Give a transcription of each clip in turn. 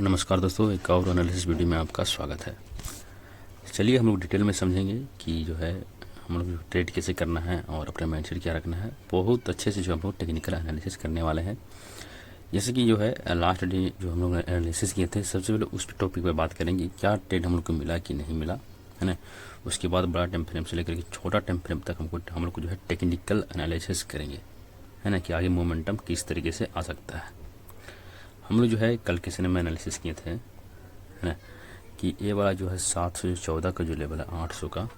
नमस्कार दोस्तों, एक और एनालिसिस वीडियो में आपका स्वागत है। चलिए हम लोग डिटेल में समझेंगे कि जो है हम लोग ट्रेड कैसे करना है और अपना माइंडसेट क्या रखना है। बहुत अच्छे से जो हम लोग टेक्निकल एनालिसिस करने वाले हैं। जैसे कि जो है लास्ट डे जो हम लोग एनालिसिस किए थे, सबसे पहले उस टॉपिक पे बात करेंगे क्या ट्रेड हम लोग को मिला कि नहीं मिला, है ना। उसके बाद बड़ा टाइम फ्रेम से लेकर के छोटा टाइम फ्रेम तक हम लोग को जो है टेक्निकल एनालिसिस करेंगे, है ना, कि आगे मोमेंटम किस तरीके से आ सकता है। हम लोग जो है कल के समय में एनालिसिस किए थे, है ना, कि ये वाला जो है 714 का जो लेवल है 800 का,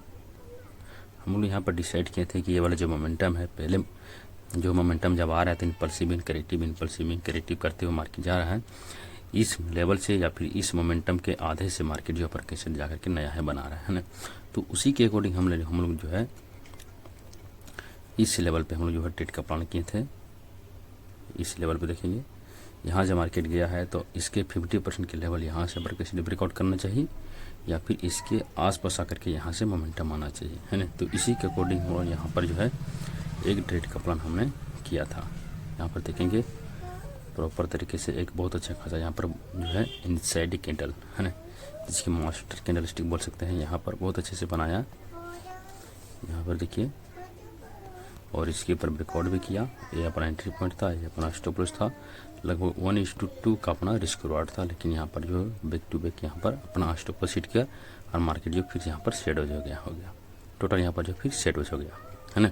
हम लोग यहाँ पर डिसाइड किए थे कि ये वाला जो मोमेंटम है, पहले जो मोमेंटम जब आ रहा है तो इम्पल्सिव करेक्टिव करते हुए मार्केट जा रहा है इस लेवल से, या फिर इस मोमेंटम के आधे से मार्केट जो है कैसे जाकर के नया है बना रहा है ना। तो उसी के अकॉर्डिंग हम लोग जो है इस लेवल पे हम लोग जो है ट्रेड का प्लान किए थे। इस लेवल पे देखेंगे, यहाँ से मार्केट गया है तो इसके 50% के लेवल यहाँ से ब्रेकआउट करना चाहिए, या फिर इसके आसपास आकर के यहाँ से मोमेंटम आना चाहिए, है ना। तो इसी के अकॉर्डिंग हम यहाँ पर जो है एक ट्रेड का प्लान हमने किया था। यहाँ पर देखेंगे प्रॉपर तरीके से एक बहुत अच्छा खासा यहाँ पर जो है इनसाइड कैंडल, है ना, जिसकी मास्टर कैंडल स्टिक बोल सकते हैं, यहाँ पर बहुत अच्छे से बनाया। यहाँ पर देखिए, और इसके ऊपर ब्रेकआउट भी किया। ये अपना एंट्री पॉइंट था, ये अपना स्टॉप लॉस था, लगभग 1:2 का अपना रिस्क रिवार्ड था। लेकिन यहाँ पर जो बैक टू बैक यहाँ पर अपना स्टॉप लॉस हिट किया और मार्केट जो फिर यहाँ पर शेडोज हो गया टोटल यहाँ पर जो फिर शेडोज हो गया, है ना।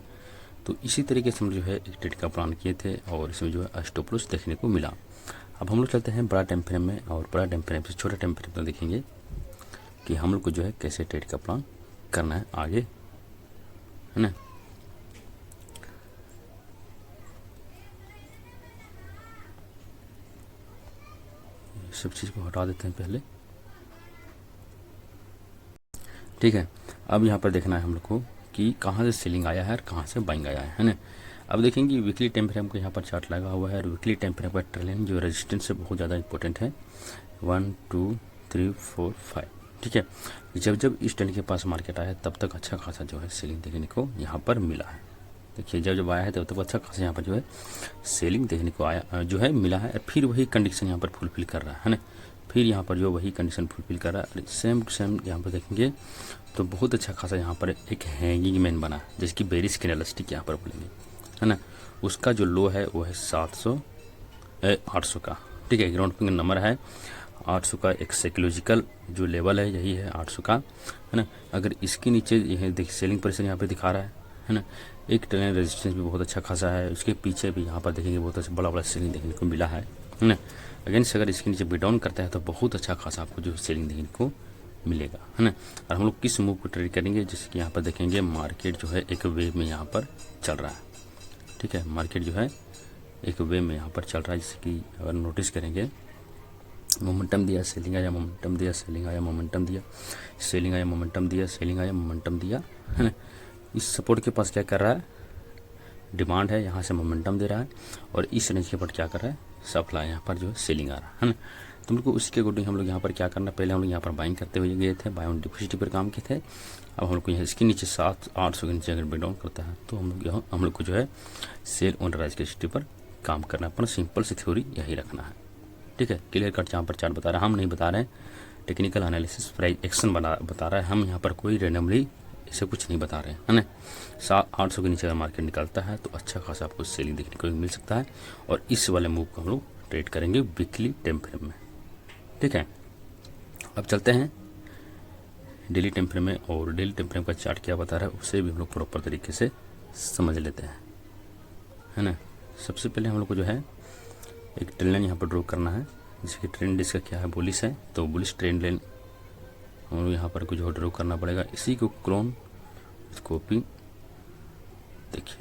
तो इसी तरीके से हम जो है एक ट्रेड का प्लान किए थे और इसमें जो है स्टॉप लॉस देखने को मिला। अब हम लोग चलते हैं बड़ा टाइम फ्रेम में, और बड़ा टाइम फ्रेम से छोटा टाइम फ्रेम में देखेंगे कि हम लोग को जो है कैसे ट्रेड का प्लान करना है आगे, है ना। सब चीज़ को हटा देते हैं पहले, ठीक है। अब यहाँ पर देखना है हम लोग को कि कहाँ से सेलिंग आया है और कहाँ से बाइंग आया है ना। अब देखेंगे वीकली टाइम फ्रेम को यहाँ पर चार्ट लगा हुआ है, और वीकली टाइम फ्रेम पर ट्रेंड जो रेजिस्टेंस है बहुत ज़्यादा इंपॉर्टेंट है, 1 2 3 4 5, ठीक है। जब इस ट्रेंड के पास मार्केट आया तब तक अच्छा खासा जो है सेलिंग देखने को यहाँ पर मिला है। देखिए जब आया है तब तक अच्छा खासा यहाँ पर जो है सेलिंग देखने को आया जो है मिला है। फिर वही कंडीशन यहाँ पर फुलफिल कर रहा है ना, फिर यहाँ पर जो वही कंडीशन फुलफिल कर रहा है। सेम यहाँ पर देखेंगे तो बहुत अच्छा खासा यहाँ पर एक हैंगिंग मैन बना, जिसकी बेरिश कैंडलस्टिक यहाँ पर बोलेंगे, है ना। उसका जो लो है वो है 800 का, ठीक है। ग्राउंड फिंगर नंबर है 800 का, एक साइकोलॉजिकल जो लेवल है यही है 800 का, है ना। अगर इसके नीचे यह देखिए सेलिंग प्रेशर यहाँ पे दिखा रहा है ना। एक ट्रेंड रेजिस्टेंस भी बहुत अच्छा खासा है, उसके पीछे भी यहाँ पर देखेंगे बहुत अच्छा बड़ा सेलिंग देखने को मिला है ना। अगेंस्ट अगर इसके नीचे ब्रेक डाउन करता है तो बहुत अच्छा खासा आपको जो सेलिंग देखने को मिलेगा, है ना। और हम लोग किस मूव को ट्रेड करेंगे, जैसे कि यहाँ पर देखेंगे मार्केट जो है एक वेव में यहाँ पर चल रहा है, ठीक है। मार्केट जो है एक वेव में यहाँ पर चल रहा है, जैसे कि अगर नोटिस करेंगे मोमेंटम दिया, सेलिंग आया, मोमेंटम दिया, सेलिंग आया, मोमेंटम दिया, सेलिंग आया, मोमेंटम दिया, सेलिंग आया, मोमेंटम दिया, है ना। इस सपोर्ट के पास क्या कर रहा है, डिमांड है, यहाँ से मोमेंटम दे रहा है, और इस रेंज के ऊपर क्या कर रहा है, सप्लाई यहाँ पर जो है सेलिंग आ रहा है ना। तो हम लोग को उसके अकॉर्डिंग हम लोग यहाँ पर क्या करना, पहले हम लोग यहाँ पर बाइंग करते हुए गए थे, बाय ऑन डिपॉजिट पर काम किए थे। अब हम लोग को यहाँ इसके नीचे 700-800 के नीचे अगर ब्रेक डाउन करता है तो हम लोग को जो है सेल ऑन राइज के स्थिति पर काम करना है। अपना सिंपल सी थ्योरी यही रखना है, ठीक है। क्लियर कट यहाँ पर चार्ट बता रहा है, हम नहीं बता रहे हैं, टेक्निकल एनालिसिस प्राइस एक्शन बता रहा है। हम यहाँ पर कोई रेंडमली इसे कुछ नहीं बता रहे हैं, है ना। 800 के नीचे अगर मार्केट निकलता है तो अच्छा खासा आपको सेलिंग देखने को मिल सकता है, और इस वाले मूव को हम लोग ट्रेड करेंगे वीकली टाइम फ्रेम में, ठीक है। अब चलते हैं डेली टाइम फ्रेम में, और डेली टाइम फ्रेम का चार्ट क्या बता रहा है उसे भी हम लोग प्रॉपर तरीके से समझ लेते हैं, है ना। सबसे पहले हम लोग को जो है एक ट्रेंड लाइन यहाँ पर ड्रॉ करना है, जिसकी ट्रेंड इसका क्या है, बुलिश है, तो बुलिश ट्रेंड लाइन हम लोग यहाँ पर कुछ ड्रॉ करना पड़ेगा। इसी को क्लोन कॉपी देखिए,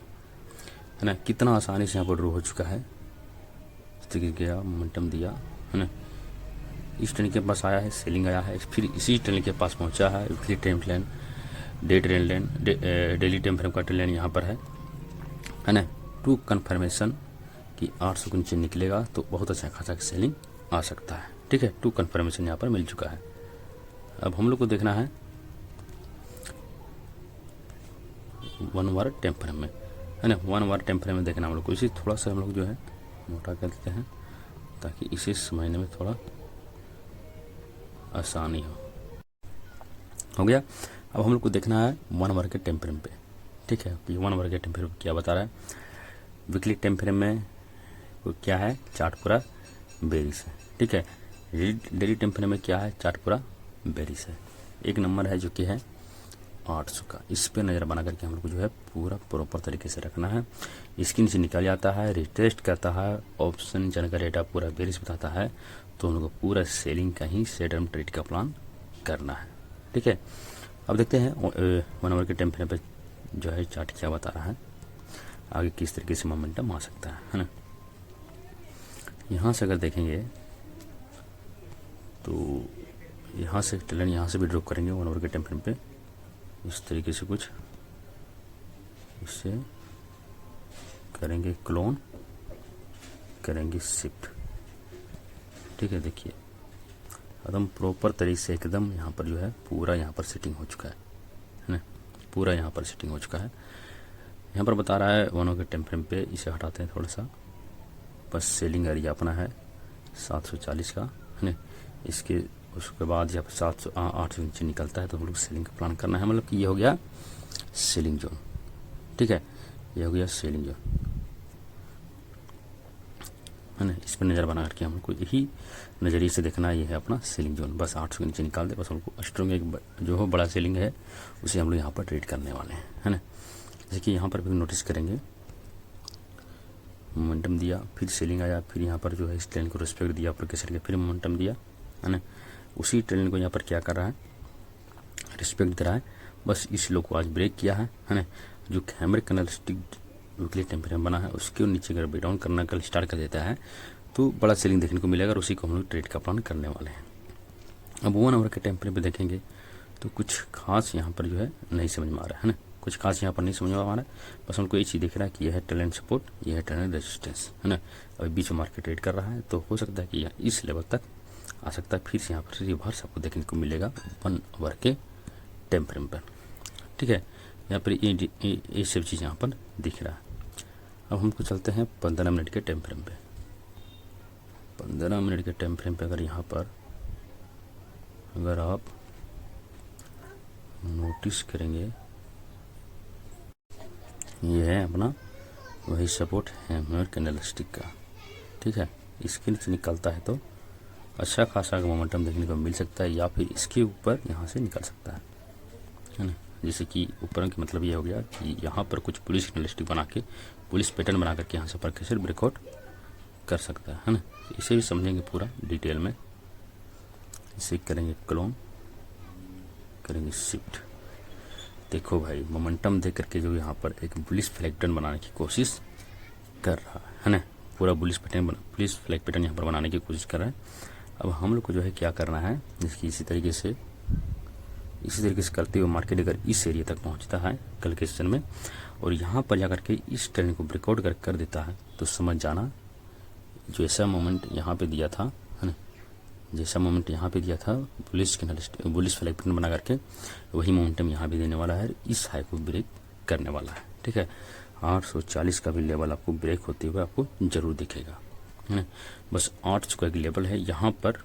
है ना, कितना आसानी से यहाँ पर ड्रॉ हो चुका है। गया, मोमेंटम दिया, है ना, इस ट्रेंड के पास आया है, सेलिंग आया है, फिर इसी ट्रेंड के पास पहुंचा है। Weekly trend line, day trend line, daily time frame का ट्रेंड लाइन यहाँ पर है ना। टू कन्फर्मेशन कि 800 के नीचे निकलेगा तो बहुत अच्छा खासा सेलिंग आ सकता है, ठीक है। टू कन्फर्मेशन यहाँ पर मिल चुका है। अब हम लोग को देखना है 1 आवर टाइम फ्रेम में, है ना। 1 आवर टाइम फ्रेम में देखना हम लोग को, इसी थोड़ा सा हम लोग जो है मोटा कर देते हैं ताकि इसी महीने में थोड़ा आसानी हो गया। अब हम लोग को देखना है 1 आवर के टाइम फ्रेम पे, ठीक है, कि 1 आवर के टाइम फ्रेम क्या बता रहा है। वीकली टाइम फ्रेम में क्या है, चार्ट पूरा बेरिश है, ठीक है। डेली टाइम फ्रेम में क्या है, चार्ट पूरा बेरिश है। एक नंबर है जो कि है 800 का, इस पे नज़र बना करके हम लोग को जो है पूरा प्रॉपर तरीके से रखना है। इसके नीचे निकल जाता है, रिटेस्ट करता है, ऑप्शन चल का डेटा पूरा बेरिश बताता है, तो हम लोग को पूरा सेलिंग का ही सेट एंड ट्रेड का प्लान करना है, ठीक है। अब देखते हैं 1 आवर के टाइम फ्रेम पे जो है चार्ट क्या बता रहा है, आगे किस तरीके से मोमेंटम आ सकता है ना। यहाँ से अगर देखेंगे तो यहाँ से ट्रेंड यहाँ से भी ड्रॉप करेंगे 1 आवर के टाइम फ्रेम पे, इस तरीके से कुछ इससे करेंगे क्लोन, करेंगे शिफ्ट, ठीक है। देखिए एकदम प्रॉपर तरीके से एकदम यहाँ पर जो है पूरा यहाँ पर सेटिंग हो चुका है ना, पूरा यहाँ पर सेटिंग हो चुका है। यहाँ पर बता रहा है 1 आवर के टाइम फ्रेम पे, इसे हटाते हैं थोड़ा सा, बस सेलिंग एरिया अपना है 740 का है ना। इसके उसके बाद जब 800 नीचे निकलता है तो हम लोग सेलिंग का प्लान करना है, मतलब कि ये हो गया सेलिंग जोन, ठीक है, ये हो गया सेलिंग जोन है ना। इस पर नज़र बना करके हम लोग को यही नज़रिए से देखना है, ये है अपना सेलिंग जोन, बस 800 के नीचे निकाल दे, बस हमको स्ट्रॉन्ग एक जो हो बड़ा सेलिंग है उसे हम लोग यहाँ पर ट्रेड करने वाले हैं, है ना। जैसे कि यहाँ पर भी नोटिस करेंगे मोमेंटम दिया, फिर सेलिंग आया, फिर यहाँ पर जो है इस ट्रेंड को रिस्पेक्ट दिया ऊपर के साइड के, फिर मोमेंटम दिया है ना। उसी ट्रेंड को यहाँ पर क्या कर रहा है, रिस्पेक्ट दे रहा है, बस इस लो को आज ब्रेक किया है ना। जो hammer candlestick weekly time frame बना है उसके नीचे अगर ब्रेक डाउन करना कल स्टार्ट कर देता है तो बड़ा सेलिंग देखने को मिलेगा, और उसी को हम लोग ट्रेड का प्लान करने वाले हैं। अब 1 आवर के टाइम फ्रेम पे देखेंगे तो कुछ खास यहाँ पर जो है नहीं समझ में आ रहा है ना, कुछ खास यहाँ पर नहीं समझ में आ रहा है, बस हमको ये चीज़ दिख रहा है कि यह है ट्रेंड सपोर्ट, यह है ट्रेंड रेजिस्टेंस है ना। अभी बीच में मार्केट ट्रेड कर रहा है तो हो सकता है कि यह इस लेवल तक आ सकता है, फिर से यहाँ पर रिवर्स आपको देखने को मिलेगा 1 आवर के टाइम फ्रेम पर, ठीक है। यहाँ पर ये सब चीज़ यहाँ पर दिख रहा है। अब हमको चलते हैं 15 मिनट के टाइम फ्रेम पे। 15 मिनट के टाइम फ्रेम पे अगर यहाँ पर अगर आप नोटिस करेंगे, ये है अपना वही सपोर्ट हैमर कैंडलस्टिक का, ठीक है। इसके नीचे निकलता है तो अच्छा खासा मोमेंटम देखने को मिल सकता है, या फिर इसके ऊपर यहाँ से निकल सकता है ना। जैसे कि ऊपर की मतलब ये हो गया कि यहाँ पर कुछ पुलिस कैंडलस्टिक बना के, पुलिस पैटर्न बना करके यहाँ से पर कैसे ब्रेकआउट कर सकता है ना। इसे भी समझेंगे पूरा डिटेल में, इसे करेंगे क्लोन, करेंगे शिफ्ट। देखो भाई मोमेंटम देख करके जो यहाँ पर एक बुलिश फ्लैग पैटर्न बनाने की कोशिश कर रहा है ना, पूरा बुलिश फ्लैग पैटर्न यहाँ पर बनाने की कोशिश कर रहा है। अब हम लोग को जो है क्या करना है, जिसकी इसी तरीके से करते हुए मार्केट अगर इस एरिया तक पहुँचता है कल के सेशन में, और यहाँ पर जाकर के इस ट्रेंड को ब्रेकआउट कर देता है, तो समझ जाना जो ऐसा मोमेंट यहाँ पे दिया था है ना, जैसा मोमेंट यहाँ पे दिया था बुलिश फ्लैग पैटर्न बना करके, वही मोमेंटम यहाँ भी देने वाला है, इस हाई को ब्रेक करने वाला है, ठीक है। 840 का भी लेवल आपको ब्रेक होते हुए आपको जरूर दिखेगा है ना। बस 800 का एक लेवल है, यहाँ पर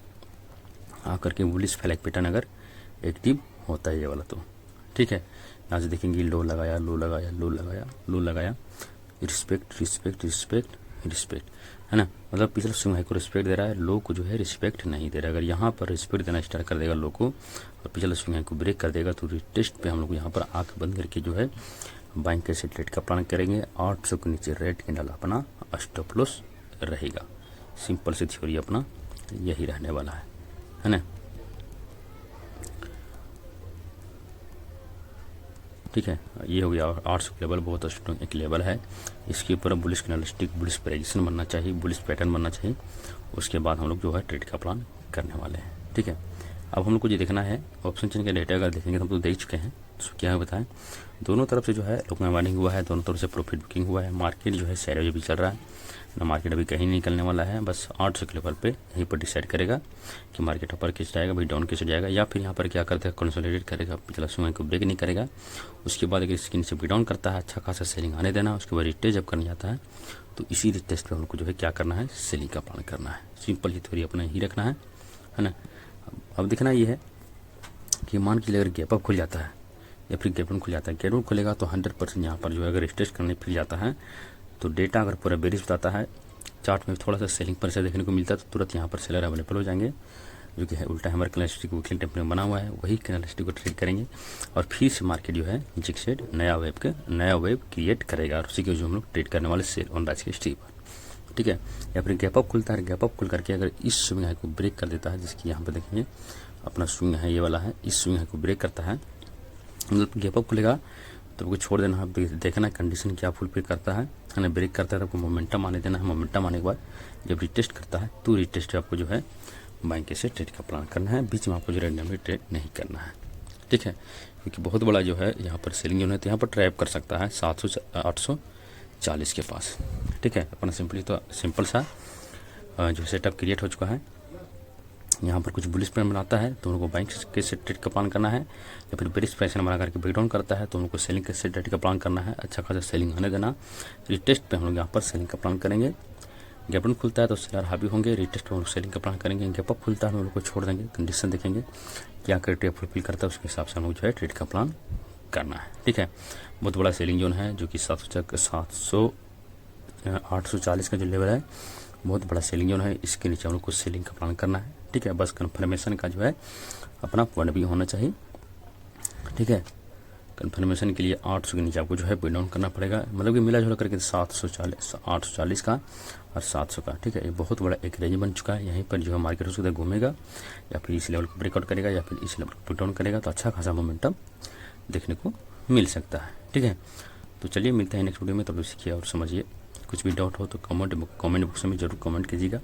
आकर के बुलिश फ्लैग पैटर्न अगर एक्टिव होता है ये वाला तो ठीक है। यहाँ से देखेंगे लो लगाया, लो लगाया, लो लगाया, लो लगाया, रिस्पेक्ट रिस्पेक्ट रिस्पेक्ट रिस्पेक्ट है ना, मतलब पिछला स्विंग हाई को रिस्पेक्ट दे रहा है, लो को जो है रिस्पेक्ट नहीं दे रहा। अगर यहाँ पर रिस्पेक्ट देना स्टार्ट कर देगा लो को और पिछला स्विंग हाई को ब्रेक कर देगा तो रिटेस्ट पे हम लोग यहाँ पर आंख बंद करके जो है बाइंग कैसे ट्रेड का प्लान करेंगे। 800 के नीचे रेड कैंडल अपना स्टॉप लॉस रहेगा। सिंपल सी थ्योरी अपना यही रहने वाला है ना, ठीक है। ये हो गया 800 लेवल, बहुत स्ट्रॉन्ग एक लेवल है। इसके ऊपर बुलिश कैंडलस्टिक, बुलिश पोजीशन बनना चाहिए, बुलिश पैटर्न बनना चाहिए, उसके बाद हम लोग जो है ट्रेड का प्लान करने वाले हैं, ठीक है। अब हम लोग को ये देखना है ऑप्शन चेन का डेटा अगर देखेंगे तो हम तो देख चुके हैं, तो क्या है बताएं, दोनों तरफ से जो है लोकल मार्निंग हुआ है, दोनों तरफ से प्रॉफिट बुकिंग हुआ है। मार्केट जो है सैडवेज भी चल रहा है ना, मार्केट अभी कहीं नहीं निकलने वाला है, बस 800 के लेवल पे यहीं पर डिसाइड करेगा कि मार्केट ऊपर किस जाएगा, भाई डाउन किस जाएगा, या फिर यहाँ पर क्या करता है कंसोलिडेट करेगा, पिछला समय को ब्रेक नहीं करेगा। उसके बाद अगर इसके नीचे ब्रेक डाउन करता है, अच्छा खासा सेलिंग आने देना, उसके बाद रिटेस्ट जब करने जाता है तो इसी रिटेस्ट पे हमको जो है क्या करना है, सेलिंग का प्लान करना है। सिंपल ही थ्योरी अपना ही रखना है ना। अब देखना ये है कि मान के लिए अगर गैप अप खुल जाता है या फिर गैप डाउन खुल जाता है, गैप डाउन खुलेगा तो 100% यहाँ पर जो है अगर टेस्ट करने फिर जाता है तो डेटा अगर पूरा बेरिश बताता है, चार्ट में थोड़ा सा सेलिंग प्रेशर देखने को मिलता है तो तुरंत यहाँ पर सेलर अवेलेबल हो जाएंगे, जो कि है उल्टा हैमर कैंडलस्टिक वीकली टेम्परेचर बना हुआ है, वही कैंडलस्टिक को ट्रेड करेंगे और फिर से मार्केट जो है जिक्सेड नया वेव क्रिएट करेगा और उसी के जो हम लोग ट्रेड करने वाले सेल ऑन राइज के स्ट्री पर, ठीक है। या फिर गैप अप खुलता है, गैप अप खुल करके अगर इस स्विंग हाई को ब्रेक कर देता है, जिसकी यहाँ पर देखेंगे अपना स्विंग है ये वाला है, इस स्विंग हाई को ब्रेक करता है, मतलब गैप अप खुलेगा तो आपको छोड़ देना है, देखना कंडीशन क्या फुलफिल करता है ना, ब्रेक करता है तो आपको मोमेंटम आने देना है, मोमेंटम आने के बाद जब रिटेस्ट करता है तो रिटेस्ट आपको जो है बैंक से ट्रेड का प्लान करना है, बीच में आपको जो रैंडमली ट्रेड नहीं करना है, ठीक है। क्योंकि बहुत बड़ा जो है यहाँ पर सेलिंग जो है तो यहाँ पर ट्रैप कर सकता है 840 के पास, ठीक है। अपना सिंपल सा जो सेटअप क्रिएट हो चुका है, यहाँ पर कुछ बुलिश प्लान बनाता है तो उनको बैंक के से ट्रेड का प्लान करना है, या फिर बेरिश प्रेशर बना करके ब्रेक डाउन करता है तो उनको सेलिंग के से ट्रेड का प्लान करना है, अच्छा खासा सेलिंग आने देना, रिटेस्ट पे हम लोग यहाँ पर सेलिंग का प्लान करेंगे, गैप डाउन खुलता है तो सेलर हावी होंगे, रिटेस्ट पे हम लोग सेलिंग का प्लान करेंगे, गैप अप खुलता है हम लोग को छोड़ देंगे, कंडीशन देखेंगे क्या क्राइटेरिया फुलफिल करता है उसके हिसाब से हम लोग जो है ट्रेड का प्लान करना है, ठीक है। बहुत बड़ा सेलिंग जोन है जो कि 840 का जो लेवल है बहुत बड़ा सेलिंग जोन है, इसके नीचे हम लोग को सेलिंग का प्लान करना है, ठीक है। बस कन्फर्मेशन का जो है अपना पॉइंट भी होना चाहिए, ठीक है। कन्फर्मेशन के लिए 800 के नीचे आपको जो है पे डाउन करना पड़ेगा, मतलब कि मिला जुला करके 840 का और 700 का, ठीक है। ये बहुत बड़ा एक रेंज बन चुका है, यहीं पर जो है मार्केट उसके घूमेगा या फिर इस लेवल को ब्रेकआउट करेगा या फिर इस लेवल को ब्रेक डाउन करेगा तो अच्छा खासा मोमेंटम देखने को मिल सकता है, ठीक है। तो चलिए मिलते हैं नेक्स्ट वीडियो में, तब सीखिए और समझिए। कुछ भी डाउट हो तो कमेंट बॉक्स में जरूर कमेंट कीजिएगा।